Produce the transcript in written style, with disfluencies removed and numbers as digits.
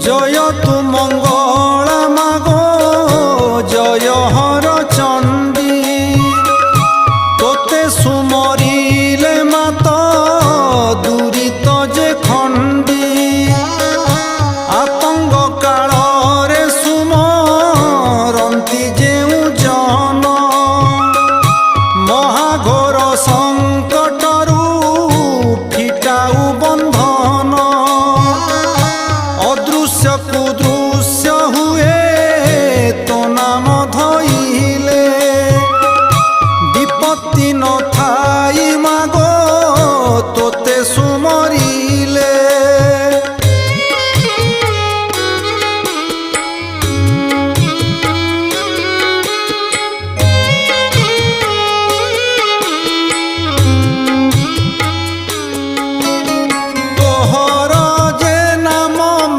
জয় তু মঙ্গলা মাগো জয় হর চণ্ডী তোতে সুমরিলে মাত দুরিত যে খণ্ডী আতঙ্গ কাଳରେ সুমরন্তি যেউ জন মহাঘোর সংকটরু ফিটাউ বন্ধন অদৃশ্য কুদৃশ্য